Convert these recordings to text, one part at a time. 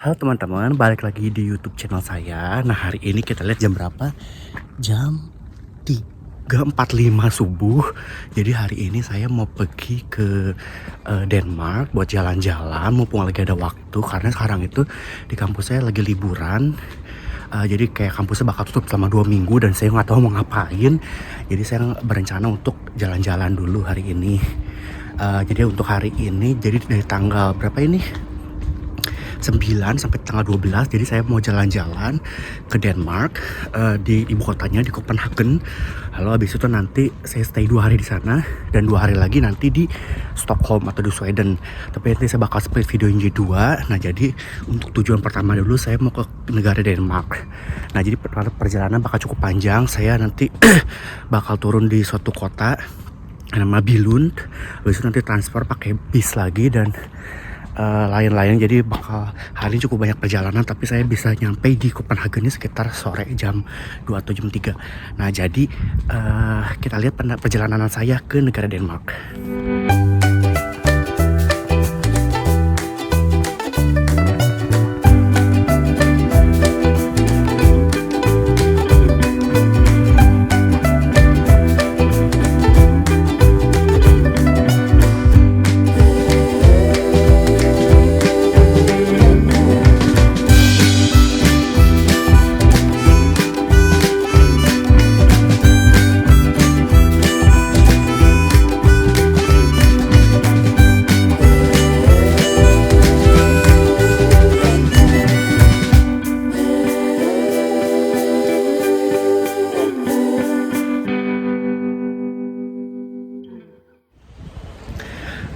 Halo teman-teman, balik lagi di YouTube channel saya. Nah, hari ini kita lihat jam berapa? Jam 3.45 subuh. Jadi hari ini saya mau pergi ke Denmark buat jalan-jalan, mumpung lagi ada waktu. Karena sekarang itu di kampus saya lagi liburan. Jadi kayak kampusnya bakal tutup selama 2 minggu dan saya nggak tahu mau ngapain. Jadi saya berencana untuk jalan-jalan dulu hari ini. Jadi untuk hari ini, jadi dari tanggal berapa ini? 9 sampai tanggal 12. Jadi saya mau jalan-jalan ke Denmark, di ibu kotanya di Copenhagen. Lalu habis itu nanti saya stay 2 hari di sana dan 2 hari lagi nanti di Stockholm atau di Sweden. Tapi nanti saya bakal split video jadi 2. Nah, jadi untuk tujuan pertama dulu saya mau ke negara Denmark. Nah, jadi perjalanan bakal cukup panjang. Saya nanti bakal turun di suatu kota nama Billund. Habis itu nanti transfer pakai bis lagi dan lain-lain. Jadi bakal hari ini cukup banyak perjalanan, tapi saya bisa nyampe di Copenhagen ini sekitar sore jam 2 atau jam 3. Nah, jadi kita lihat perjalanan saya ke negara Denmark.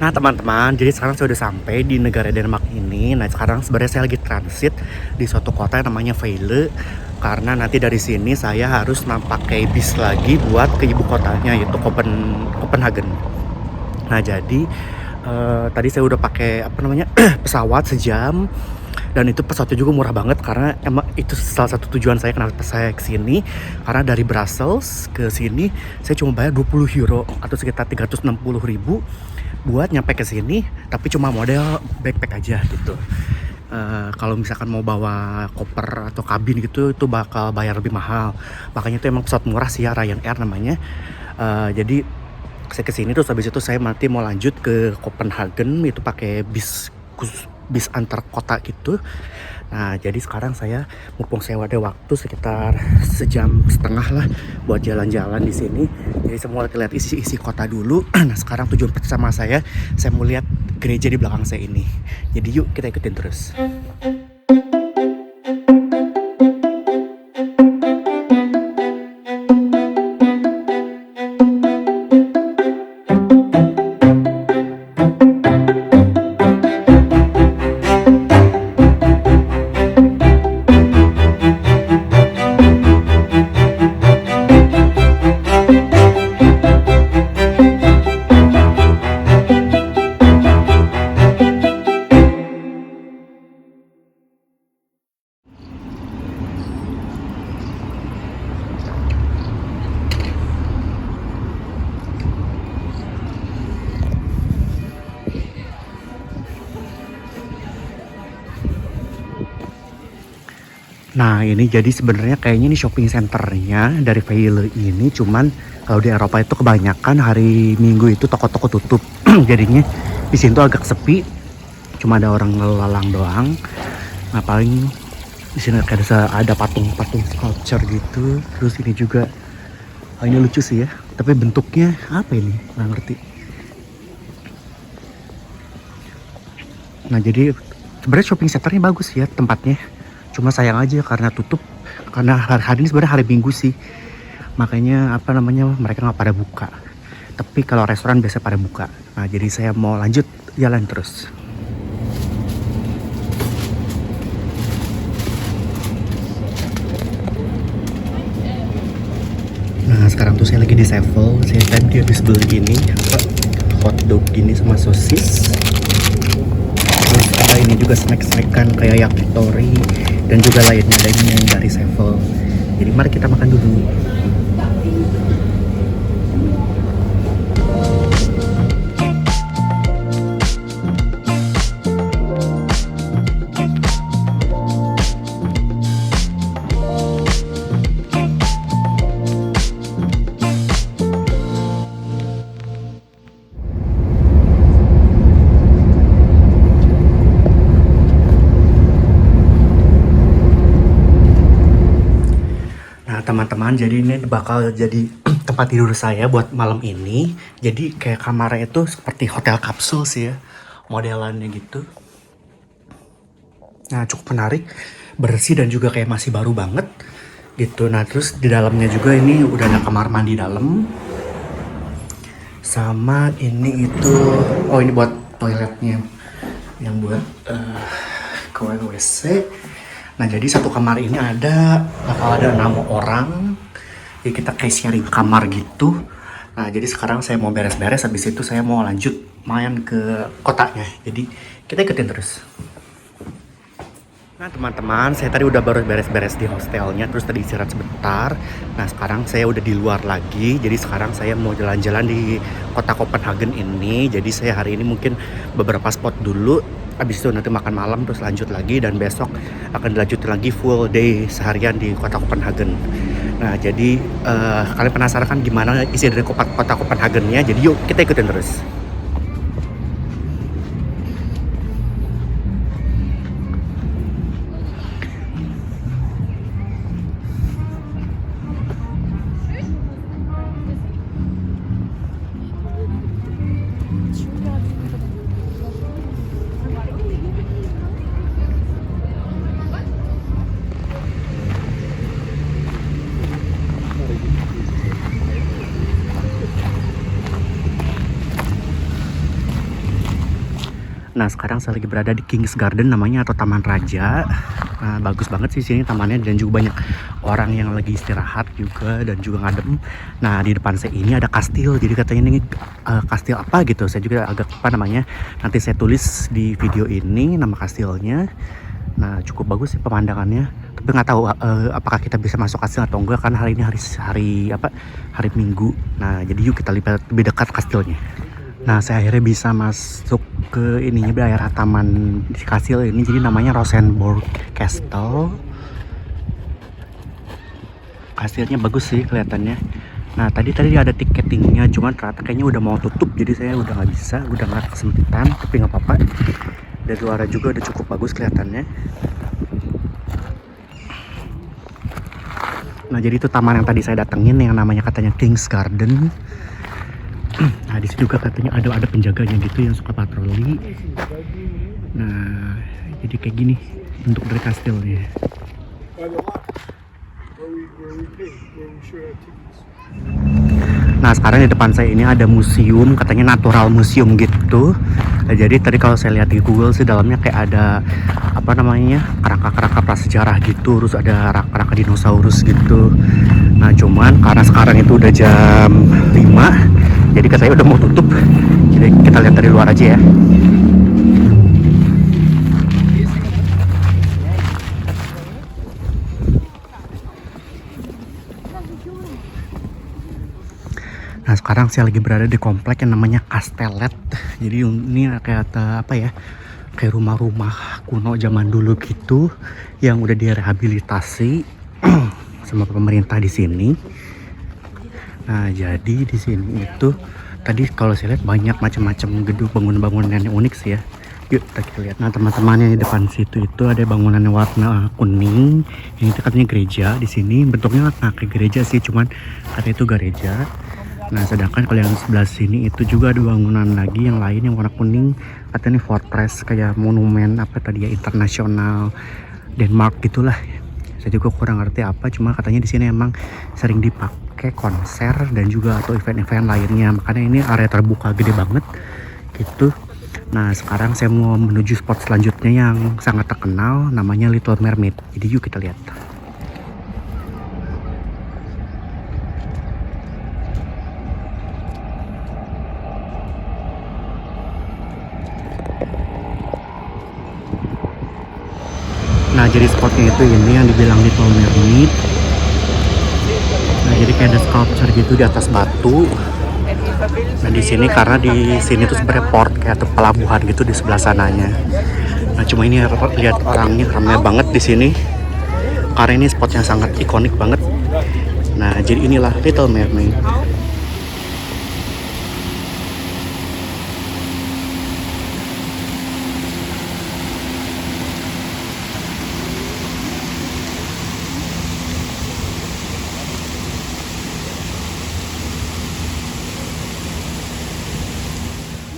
Nah teman-teman, jadi sekarang saya udah sampai di negara Denmark ini. Nah sekarang sebenarnya saya lagi transit di suatu kota yang namanya Vejle. Karena nanti dari sini saya harus pakai bis lagi buat ke ibu kotanya, yaitu Copenhagen. Nah jadi tadi saya udah pakai pesawat sejam. Dan itu pesawatnya juga murah banget karena emang itu salah satu tujuan saya kenapa saya kesini. Karena dari Brussels ke sini saya cuma bayar 20 euro atau sekitar 360.000 buat nyampe ke sini, tapi cuma model backpack aja gitu. Kalau misalkan mau bawa koper atau kabin gitu, itu bakal bayar lebih mahal. Makanya itu emang pesawat murah sih ya, Ryanair namanya. Jadi saya kesini terus habis itu saya nanti mau lanjut ke Copenhagen, itu pakai bis khusus, bis antar kota gitu. Nah jadi sekarang saya mumpung saya ada waktu sekitar sejam setengah lah buat jalan-jalan di sini. Jadi saya mau lihat isi kota dulu. Nah sekarang tujuan pertama saya mau lihat gereja di belakang saya ini. Jadi yuk kita ikutin terus. Nah ini jadi sebenarnya kayaknya ini shopping centernya dari Vejle ini, cuman kalau di Eropa itu kebanyakan hari Minggu itu toko-toko tutup. Jadinya di sini tuh agak sepi, cuma ada orang lalang doang. Nah paling di sini ada patung-patung sculpture gitu. Terus ini juga, ini lucu sih ya, tapi bentuknya apa ini nggak ngerti. Nah jadi sebenarnya shopping centernya bagus ya tempatnya. Cuma sayang aja karena tutup, karena hari ini sebenarnya hari Minggu sih, makanya mereka nggak pada buka. Tapi kalau restoran biasa pada buka. Nah jadi saya mau lanjut jalan terus. Nah sekarang tuh saya lagi di Sevel. Saya tadi habis beli ini hotdog gini sama sosis. Terus ada ini juga snack-snackan kayak yakitori dan juga lainnya yang dari Sevel. Jadi mari kita makan dulu. teman-teman, jadi ini bakal jadi tempat tidur saya buat malam ini. Jadi kayak kamarnya itu seperti hotel kapsul sih ya, modelannya gitu. Nah, cukup menarik, bersih dan juga kayak masih baru banget gitu. Nah, terus di dalamnya juga ini udah ada kamar mandi dalam. Sama ini itu, oh ini buat toiletnya yang buat ke WC. Nah, jadi satu kamar ini bakal ada 6 orang. Jadi kita kayak sharing kamar gitu. Nah, jadi sekarang saya mau beres-beres, habis itu saya mau lanjut main ke kotanya. Jadi kita ikutin terus. Nah, teman-teman, saya tadi udah baru beres-beres di hostelnya, terus tadi istirahat sebentar. Nah, sekarang saya udah di luar lagi. Jadi sekarang saya mau jalan-jalan di kota Copenhagen ini. Jadi saya hari ini mungkin beberapa spot dulu. Habis itu nanti makan malam terus lanjut lagi, dan besok akan dilanjutin lagi full day seharian di kota Copenhagen. Nah, jadi kalian penasaran kan gimana isi dari kota Copenhagennya? Jadi yuk kita ikutin terus. Nah, sekarang saya lagi berada di King's Garden namanya, atau Taman Raja. Nah, bagus banget sih sini tamannya, dan juga banyak orang yang lagi istirahat juga dan juga ngadem. Nah, di depan saya ini ada kastil. Jadi katanya ini kastil apa gitu. Saya juga agak lupa namanya. Nanti saya tulis di video ini nama kastilnya. Nah, cukup bagus sih pemandangannya. Tapi nggak tahu apakah kita bisa masuk kastil atau enggak, kan hari ini hari Minggu. Nah, jadi yuk kita lihat lebih dekat kastilnya. Nah, saya akhirnya bisa masuk ke ininya, daerah taman di kastil ini. Jadi namanya Rosenborg Castle. Kastilnya bagus sih kelihatannya. Nah, tadi ada tiketingnya, cuman ternyata kayaknya udah mau tutup. Jadi saya udah nggak bisa, udah nggak kesempitan. Tapi nggak apa-apa. Dari luar juga udah cukup bagus kelihatannya. Nah, jadi itu taman yang tadi saya datengin yang namanya katanya King's Garden. Nah, di sini juga katanya ada penjaganya gitu yang suka patroli. Nah, jadi kayak gini bentuk dari kastilnya. Nah, sekarang di depan saya ini ada museum, katanya natural museum gitu. Nah, jadi tadi kalau saya lihat di Google sih dalamnya kayak ada apa namanya, kerangka-kerangka prasejarah gitu, terus ada kerangka dinosaurus gitu. Nah, cuman karena sekarang itu udah jam 5, jadi katanya udah mau tutup. Jadi kita lihat dari luar aja ya. Nah, sekarang saya lagi berada di komplek yang namanya Kastelet. Jadi ini kayak apa ya, kayak rumah-rumah kuno zaman dulu gitu yang udah direhabilitasi sama pemerintah di sini. Nah, jadi di sini itu tadi kalau saya lihat banyak macam-macam gedung, bangunan-bangunan yang unik sih ya. Yuk kita lihat. Nah, teman-teman yang di depan situ itu ada bangunan yang warna kuning. Ini katanya gereja. Di sini bentuknya nggak kayak gereja sih, cuman katanya itu gereja. Nah, sedangkan kalau yang sebelah sini itu juga ada bangunan lagi yang lain yang warna kuning. Katanya ini fortress, kayak monumen apa tadi ya, internasional Denmark gitulah. Saya juga kurang ngerti apa, cuma katanya di sini emang sering dipakai konser dan juga atau event-event lainnya. Makanya ini area terbuka gede banget gitu. Nah, sekarang saya mau menuju spot selanjutnya yang sangat terkenal, namanya Little Mermaid. Jadi yuk kita lihat. Nah, jadi spotnya itu ini yang dibilang Little Mermaid. Nah, jadi kayak ada sculpture gitu di atas batu. Nah, di sini karena di sini tuh sebenarnya port kayak pelabuhan gitu di sebelah sananya. Nah, cuma ini lihat orangnya ramai banget di sini. Karena ini spotnya sangat ikonik banget. Nah, jadi inilah Little Mermaid.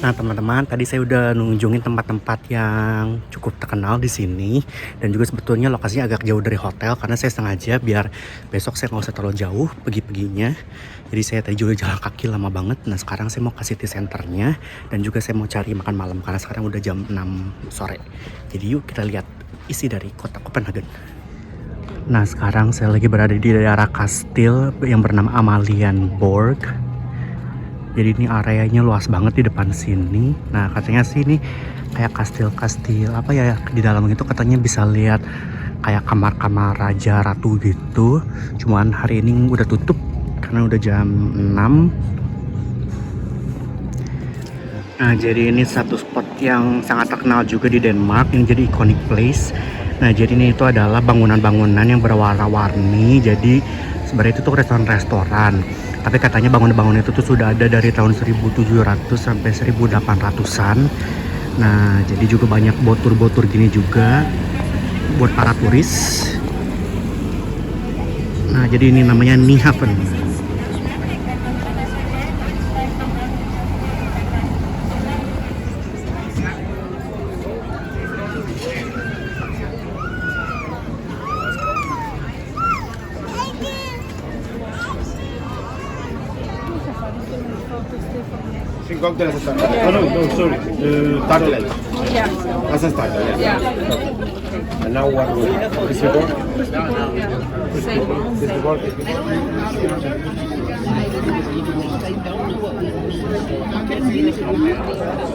Nah teman-teman, tadi saya udah nunjungin tempat-tempat yang cukup terkenal di sini, dan juga sebetulnya lokasinya agak jauh dari hotel karena saya sengaja biar besok saya nggak usah terlalu jauh pergi-perginya. Jadi saya tadi juga jalan kaki lama banget. Nah sekarang saya mau ke city centernya dan juga saya mau cari makan malam karena sekarang udah jam 6 sore. Jadi yuk kita lihat isi dari kota Copenhagen. Nah sekarang saya lagi berada di daerah kastil yang bernama Amalienborg. Jadi ini areanya luas banget di depan sini. Nah katanya sih ini kayak kastil-kastil apa ya, di dalam itu katanya bisa lihat kayak kamar-kamar raja ratu gitu. Cuman hari ini udah tutup karena udah jam 6. Nah jadi ini satu spot yang sangat terkenal juga di Denmark yang jadi iconic place. Nah jadi ini itu adalah bangunan-bangunan yang berwarna-warni. Jadi sebenarnya itu tuh restoran-restoran. Tapi katanya bangunan-bangunan itu tuh sudah ada dari tahun 1700 sampai 1800-an. Nah, jadi juga banyak botur-botur gini juga buat para turis. Nah, jadi ini namanya Nyhavn. Oh no, no, sorry. Tartlet. Yeah. That's a tartlet. Yeah. And now what? This report? Same. This report?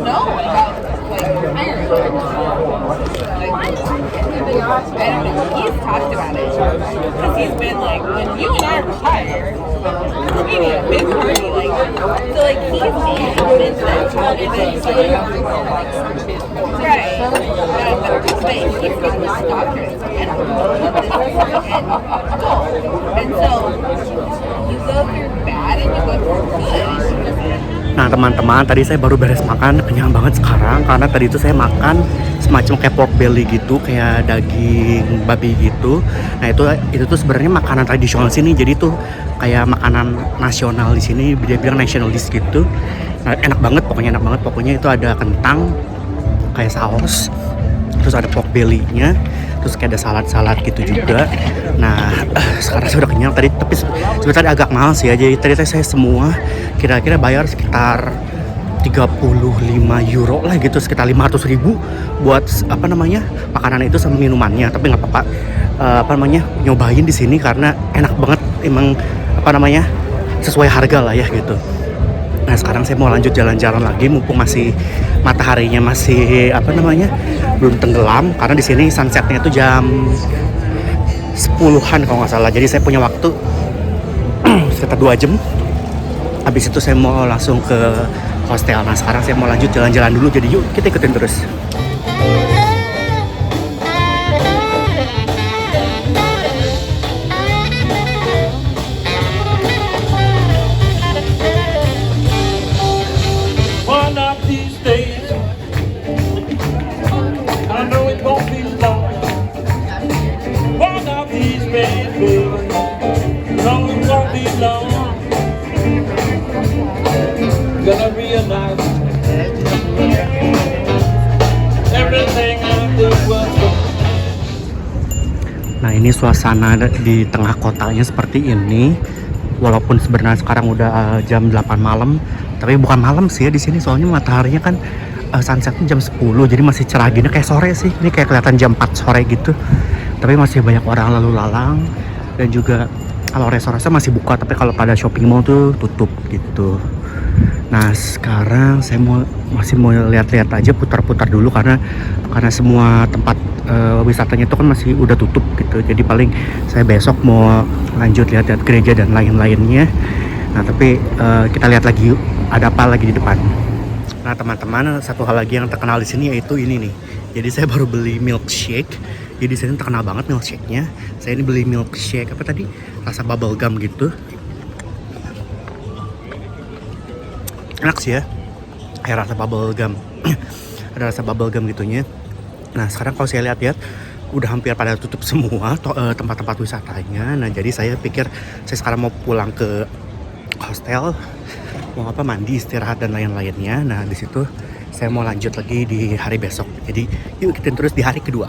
No, about like Ireland. I don't know. He's talked about it because he's been like, when you and I retire, we need a big party. Like, so like he's convinced that child events like right. But I'm just saying he's got this doctorate and go. And so you go through bad and you go through good. Nah teman-teman, tadi saya baru beres makan, kenyang banget sekarang karena tadi itu saya makan semacam kayak pork belly gitu, kayak daging babi gitu. Nah itu tuh sebenarnya makanan tradisional sini, jadi tuh kayak makanan nasional di sini, dia bilang national dish gitu. Nah, enak banget, pokoknya itu ada kentang kayak saus, terus ada pork belly-nya, terus kayak ada salad-salad gitu juga. Nah sekarang saya udah kenyang tadi, tapi sebenarnya agak mahal sih ya. Jadi tadi saya semua kira-kira bayar sekitar 35 euro lah gitu, sekitar 500.000 buat apa namanya makanan itu sama minumannya. Tapi nggak apa-apa, nyobain di sini karena enak banget, emang sesuai harga lah ya gitu. Nah sekarang saya mau lanjut jalan-jalan lagi mumpung masih mataharinya masih belum tenggelam, karena di sini sunsetnya itu jam 10-an kalau nggak salah. Jadi saya punya waktu sekitar 2 jam. Habis itu saya mau langsung ke hostel. Nah sekarang saya mau lanjut jalan-jalan dulu, jadi yuk kita ikutin terus. One of these days, I know it won't be long. One of these days, baby, no, it won't be long. Gonna realize everything I did was wrong. Nah ini suasana di tengah kotanya seperti ini. Walaupun sebenarnya sekarang udah jam 8 malam, tapi bukan malam sih ya di sini, soalnya mataharinya kan sunsetnya jam 10, jadi masih cerah gini, kayak sore sih. Ini kayak kelihatan jam 4 sore gitu. Tapi masih banyak orang lalu lalang, dan juga kalau restoran masih buka, tapi kalau pada shopping mall tuh tutup gitu. Nah sekarang saya masih mau lihat-lihat aja, putar-putar dulu karena semua tempat wisatanya itu kan masih udah tutup gitu. Jadi paling saya besok mau lanjut lihat-lihat gereja dan lain-lainnya. Nah tapi kita lihat lagi yuk, ada apa lagi di depan. Nah teman-teman, satu hal lagi yang terkenal di sini yaitu ini nih. Jadi saya baru beli milkshake. Jadi di sini terkenal banget milkshake-nya. Saya ini beli milkshake apa tadi? Rasa bubble gum gitu. Enak sih ya, kayak rasa bubble gum. Ada rasa bubble gum gitunya. Nah sekarang kalau saya lihat-lihat udah hampir pada tutup semua tempat-tempat wisatanya. Nah jadi saya pikir saya sekarang mau pulang ke hostel mau apa, mandi, istirahat dan lain-lainnya. Nah di situ saya mau lanjut lagi di hari besok. Jadi yuk kita terus di hari kedua.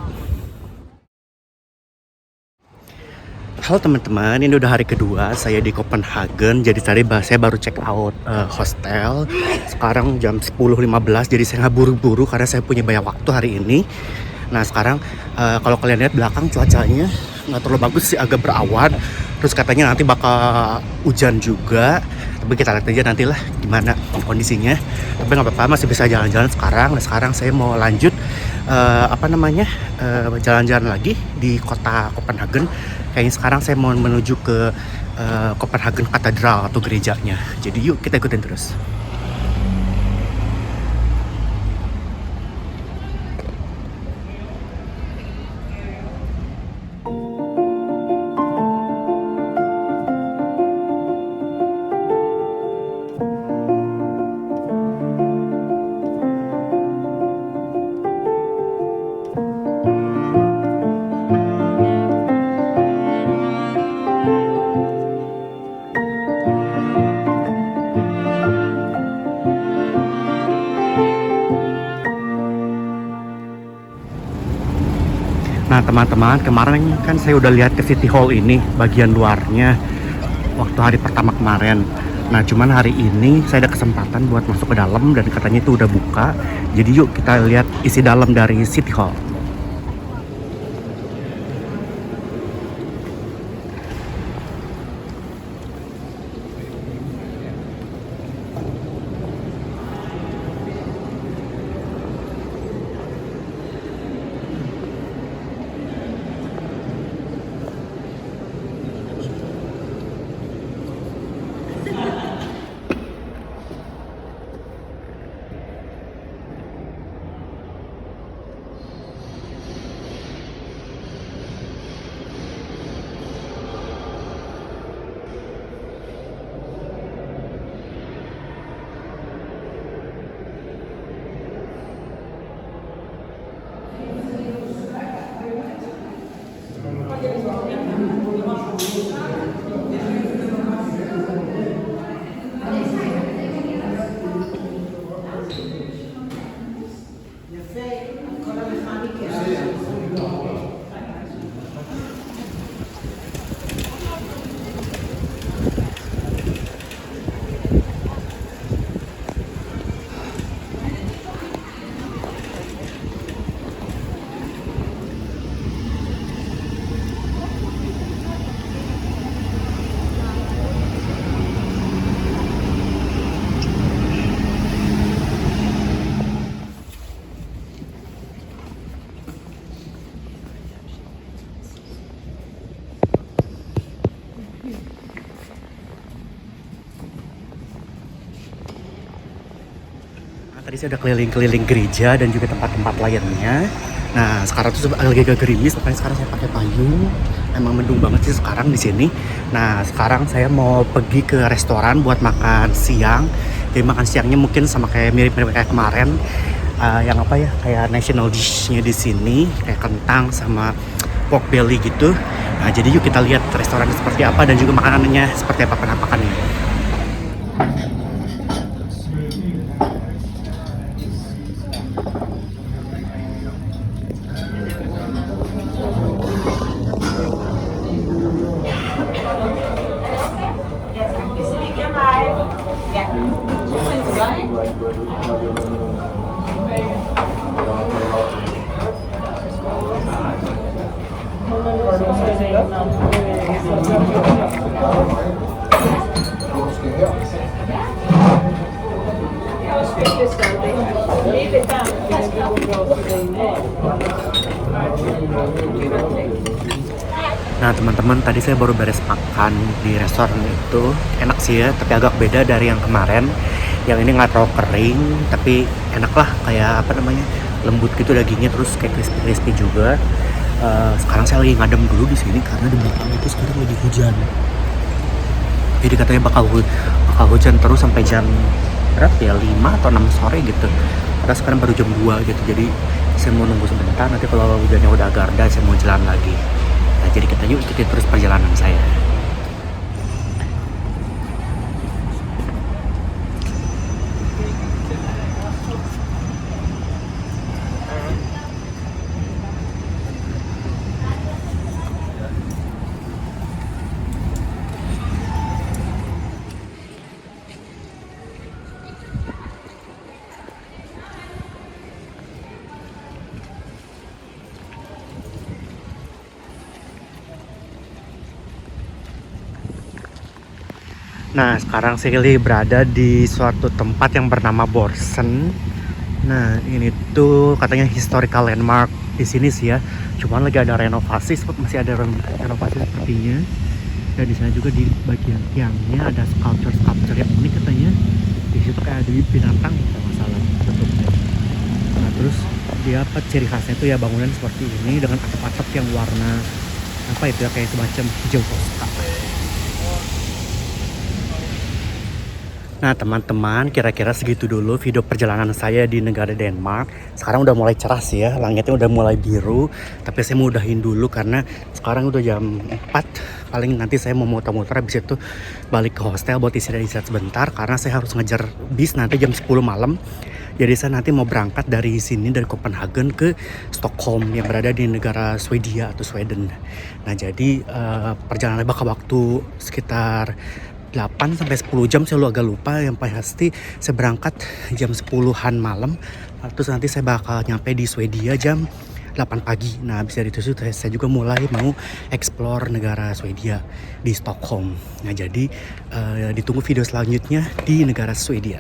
Halo teman-teman, ini udah hari kedua saya di Copenhagen. Jadi tadi saya baru check out hostel. Sekarang jam 10.15, jadi saya nggak buru-buru karena saya punya banyak waktu hari ini. Nah sekarang kalau kalian lihat belakang cuacanya nggak terlalu bagus sih, agak berawan. Terus katanya nanti bakal hujan juga. Tapi kita lihat aja nantilah gimana kondisinya. Tapi nggak apa-apa, masih bisa jalan-jalan sekarang. Nah sekarang saya mau lanjut jalan-jalan lagi di kota Copenhagen. Kayaknya sekarang saya mau menuju ke Copenhagen Katedral atau gerejanya. Jadi yuk kita ikutin terus. Nah teman-teman, kemarin kan saya udah lihat ke City Hall ini bagian luarnya waktu hari pertama kemarin. Nah cuman hari ini saya ada kesempatan buat masuk ke dalam dan katanya itu udah buka. Jadi yuk kita lihat isi dalam dari City Hall. Tadi saya udah keliling-keliling gereja dan juga tempat-tempat lainnya. Nah sekarang tuh lagi agak gerimis, makanya sekarang saya pakai payung. Emang mendung banget sih sekarang di sini. Nah sekarang saya mau pergi ke restoran buat makan siang. Jadi makan siangnya mungkin sama kayak mirip-mirip kayak kemarin. Yang apa ya, kayak national dish-nya di sini kayak kentang sama pork belly gitu. Nah jadi yuk kita lihat restorannya seperti apa dan juga makanannya seperti apa penampakannya. Nah teman-teman, tadi saya baru beres makan di restoran itu. Enak sih ya, tapi agak beda dari yang kemarin. Yang ini nggak terlalu kering, tapi enak lah, kayak apa namanya, lembut gitu dagingnya, terus kayak crispy juga. Sekarang saya lagi ngadem dulu di sini karena di belakang itu sekarang lagi hujan. Jadi katanya bakal hujan terus sampai jam berapa ya, 5 atau 6 sore gitu. Karena sekarang baru jam 2 gitu, jadi saya mau nunggu sebentar. Nanti kalau hujannya udah agak reda, saya mau jalan lagi. Nah jadi kita yuk ikuti terus perjalanan saya. Nah, sekarang Sally berada di suatu tempat yang bernama Borsen. Nah, ini tuh katanya historical landmark di sini sih ya. Cuman lagi ada renovasi, masih ada renovasi sepertinya. Dan di sana juga di bagian tiangnya ada sculpture yang unik katanya. Di situ kayak ada binatang kalau nggak salah bentuknya. Nah, terus dia ciri khasnya itu ya bangunan seperti ini dengan atap-atap yang warna apa itu ya, kayak semacam hijau toska. Nah teman-teman, kira-kira segitu dulu video perjalanan saya di negara Denmark. Sekarang udah mulai cerah sih ya, langitnya udah mulai biru. Tapi saya mau udahin dulu karena sekarang udah jam 4. Paling nanti saya mau muter-muter, habis itu balik ke hostel buat istirahat sebentar. Karena saya harus ngejar bis nanti jam 10 malam. Jadi saya nanti mau berangkat dari sini, dari Copenhagen ke Stockholm yang berada di negara Swedia atau Sweden. Nah jadi perjalanan bakal waktu sekitar 8 sampai 10 jam, saya agak lupa. Yang pasti saya berangkat jam 10-an malam. Terus nanti saya bakal nyampe di Swedia jam 8 pagi. Nah habis dari itu saya juga mulai mau explore negara Swedia di Stockholm. Nah jadi ditunggu video selanjutnya di negara Swedia.